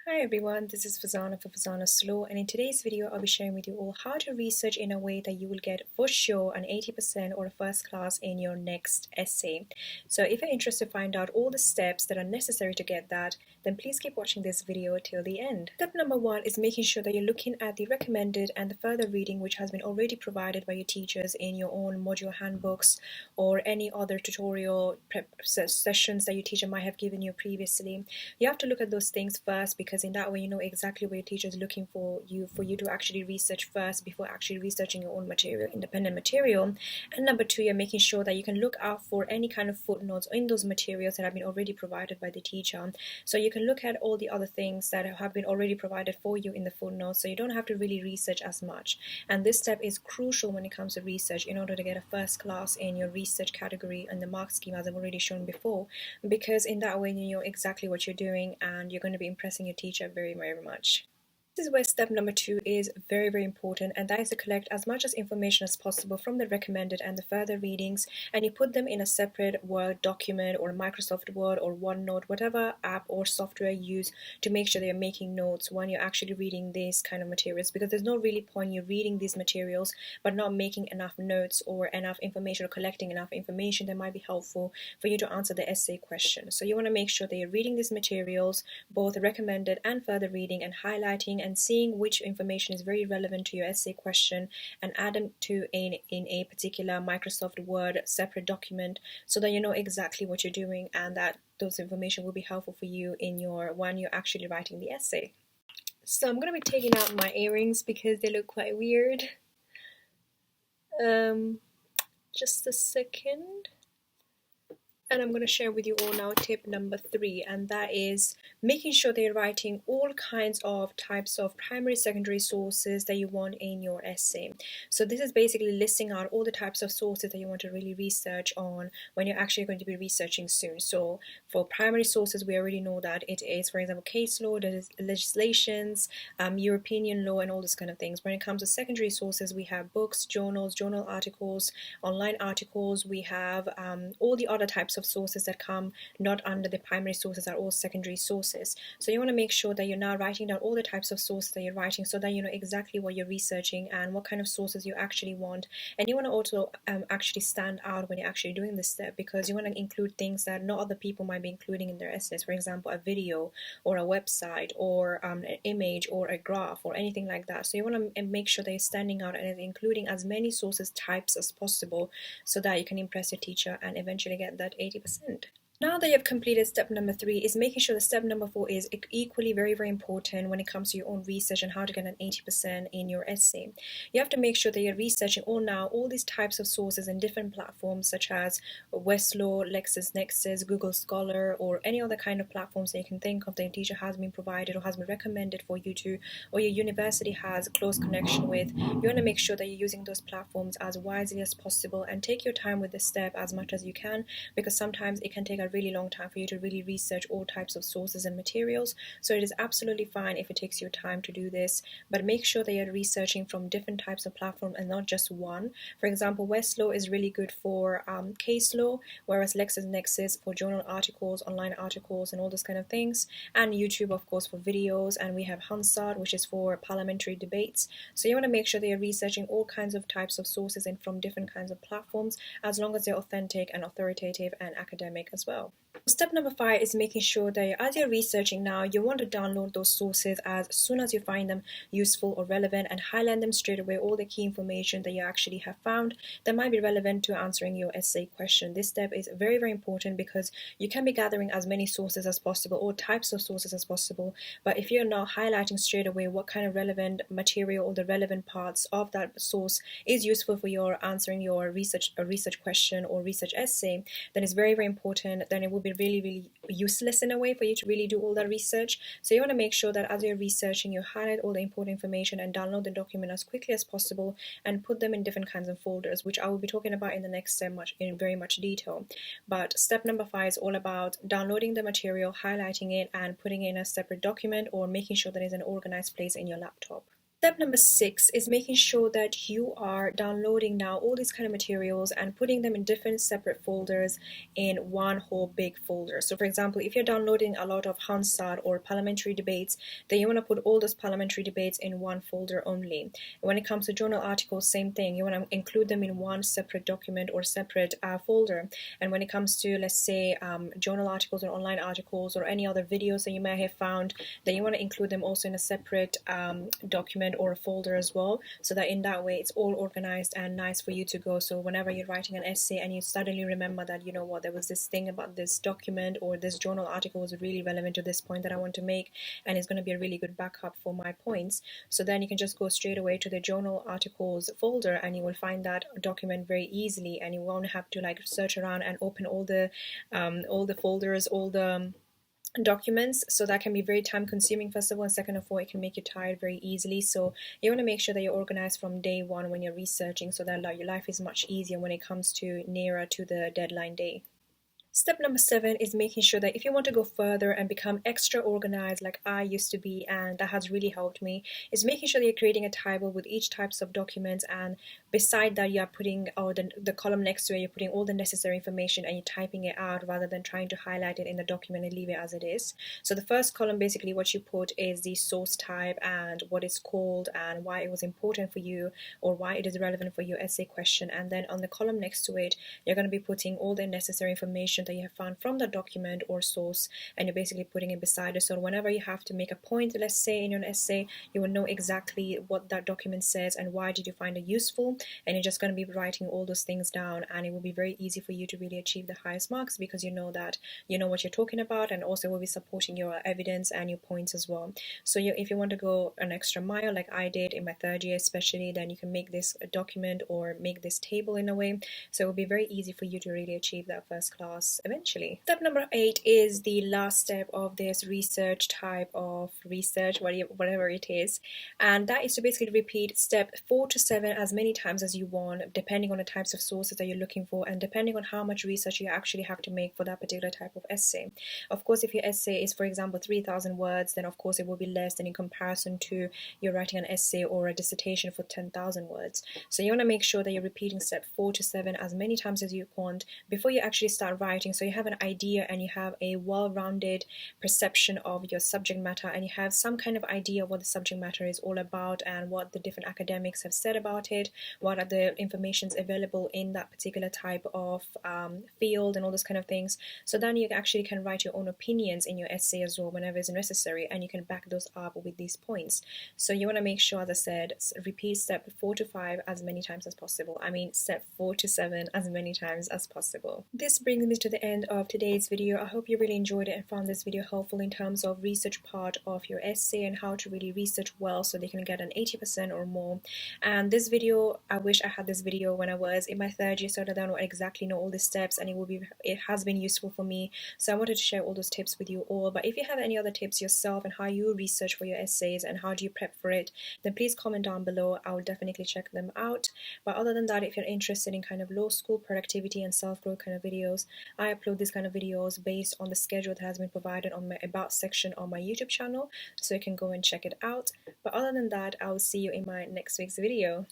Hi everyone, this is Fazana for Fazana's Law, and in today's video I'll be sharing with you all how to research in a way that you will get for sure an 80% or a first class in your next essay. So if you're interested to find out all the steps that are necessary to get that, then please keep watching this video till the end. Step number one is making sure that you're looking at the recommended and the further reading which has been already provided by your teachers in your own module handbooks or any other tutorial prep sessions that your teacher might have given you previously. You have to look at those things first because in that way you know exactly what your teacher is looking for you to actually research first before actually researching your own material, independent material. And number two, you're making sure that you can look out for any kind of footnotes in those materials that have been already provided by the teacher. So you can look at all the other things that have been already provided for you in the footnotes, so you don't have to really research as much. And this step is crucial when it comes to research in order to get a first class in your research category and the mark scheme, as I've already shown before, because in that way you know exactly what you're doing and you're going to be impressing your teacher very, very much. This is where step number two is very, very important, and that is to collect as much as information as possible from the recommended and the further readings, and you put them in a separate Word document or Microsoft Word or OneNote, whatever app or software you use to make sure that you're making notes when you're actually reading these kind of materials, because there's no really point you reading these materials but not making enough notes or enough information or collecting enough information that might be helpful for you to answer the essay question. So you want to make sure that you're reading these materials, both recommended and further reading, and highlighting and seeing which information is very relevant to your essay question and add them to in a particular Microsoft Word separate document so that you know exactly what you're doing and that those information will be helpful for you in your when you're actually writing the essay. So I'm going to be taking out my earrings because they look quite weird. Just a second. And I'm going to share with you all now tip number three, and that is making sure that you're writing all kinds of types of primary, secondary sources that you want in your essay. So this is basically listing out all the types of sources that you want to really research on when you're actually going to be researching soon. So for primary sources, we already know that it is, for example, case law, legislations, European law, and all those kind of things. When it comes to secondary sources, we have books, journals, journal articles, online articles. We have all the other types of sources that come not under the primary sources are all secondary sources. So you want to make sure that you're now writing down all the types of sources that you're writing so that you know exactly what you're researching and what kind of sources you actually want. And you want to also actually stand out when you're actually doing this step, because you want to include things that no other people might be including in their essays. For example, a video or a website or an image or a graph or anything like that. So you want to make sure that you're standing out and including as many sources types as possible so that you can impress your teacher and eventually get that 80%. Now that you've completed step number three, is making sure that step number four is equally very, very important when it comes to your own research and how to get an 80% in your essay. You have to make sure that you're researching all these types of sources in different platforms such as Westlaw, LexisNexis, Google Scholar, or any other kind of platforms that you can think of that your teacher has been provided or has been recommended for you to, or your university has a close connection with. You want to make sure that you're using those platforms as wisely as possible and take your time with this step as much as you can, because sometimes it can take a really long time for you to really research all types of sources and materials. So it is absolutely fine if it takes your time to do this, but make sure that you're researching from different types of platforms and not just one. For example, Westlaw is really good for case law, whereas LexisNexis for journal articles, online articles, and all those kind of things, and YouTube, of course, for videos, and we have Hansard, which is for parliamentary debates. So you want to make sure that you're researching all kinds of types of sources and from different kinds of platforms, as long as they're authentic and authoritative and academic as well. Step number five is making sure that as you're researching now, you want to download those sources as soon as you find them useful or relevant and highlight them straight away, all the key information that you actually have found that might be relevant to answering your essay question. This step is very, very important because you can be gathering as many sources as possible or types of sources as possible, but if you're not highlighting straight away what kind of relevant material or the relevant parts of that source is useful for your answering your research question or research essay, then it's very, very important. Then it will be really, really useless in a way for you to really do all that research. So you want to make sure that as you're researching, you highlight all the important information and download the document as quickly as possible and put them in different kinds of folders, which I will be talking about in the next step in very much detail. But step number five is all about downloading the material, highlighting it, and putting it in a separate document or making sure that it's in an organized place in your laptop. Step number 6 is making sure that you are downloading now all these kind of materials and putting them in different separate folders in one whole big folder. So for example, if you're downloading a lot of Hansard or parliamentary debates, then you want to put all those parliamentary debates in one folder only. When it comes to journal articles, same thing. You want to include them in one separate document or separate folder. And when it comes to, let's say, journal articles or online articles or any other videos that you may have found, then you want to include them also in a separate document or a folder as well, so that in that way it's all organized and nice for you to go. So whenever you're writing an essay and you suddenly remember that, you know what, there was this thing about this document or this journal article was really relevant to this point that I want to make, and it's going to be a really good backup for my points, so then you can just go straight away to the journal articles folder and you will find that document very easily, and you won't have to like search around and open all the folders, all the documents. So that can be very time consuming, first of all, and second of all, it can make you tired very easily. So you want to make sure that you're organized from day one when you're researching, so that your life is much easier when it comes to nearer to the deadline day. Step number 7 is making sure that if you want to go further and become extra organized like I used to be, and that has really helped me, is making sure that you're creating a table with each types of documents, and beside that you are putting, or the column next to it, you're putting all the necessary information and you're typing it out rather than trying to highlight it in the document and leave it as it is. So the first column, basically what you put is the source type and what it's called and why it was important for you or why it is relevant for your essay question, and then on the column next to it you're going to be putting all the necessary information that you have found from the document or source, and you're basically putting it beside it. So whenever you have to make a point, let's say in your essay, you will know exactly what that document says and why did you find it useful, and you're just going to be writing all those things down, and it will be very easy for you to really achieve the highest marks because you know that you know what you're talking about, and also will be supporting your evidence and your points as well. So if you want to go an extra mile like I did in my third year especially, then you can make this a document or make this table in a way, so it will be very easy for you to really achieve that first class eventually. Step number 8 is the last step of this research type of research, whatever it is, and that is to basically repeat step 4 to 7 as many times as you want, depending on the types of sources that you're looking for and depending on how much research you actually have to make for that particular type of essay. Of course, if your essay is, for example, 3,000 words, then of course it will be less than in comparison to you're writing an essay or a dissertation for 10,000 words. So you want to make sure that you're repeating step 4 to 7 as many times as you want before you actually start writing, so you have an idea and you have a well-rounded perception of your subject matter, and you have some kind of idea of what the subject matter is all about and what the different academics have said about it, what are the informations available in that particular type of field and all those kind of things. So then you actually can write your own opinions in your essay as well whenever it's necessary, and you can back those up with these points. So you want to make sure, as I said, repeat step 4 to 5 as many times as possible. I mean step 4 to 7 as many times as possible. This brings me to the end of today's video. I hope you really enjoyed it and found this video helpful in terms of research part of your essay and how to really research well so they can get an 80% or more. And this video, I wish I had this video when I was in my third year so that I don't exactly know all the steps, and it has been useful for me. So I wanted to share all those tips with you all. But if you have any other tips yourself and how you research for your essays and how do you prep for it, then please comment down below. I will definitely check them out. But other than that, if you're interested in kind of law school productivity and self-growth kind of videos, I upload these kind of videos based on the schedule that has been provided on my About section on my YouTube channel, so you can go and check it out. But other than that, I will see you in my next week's video.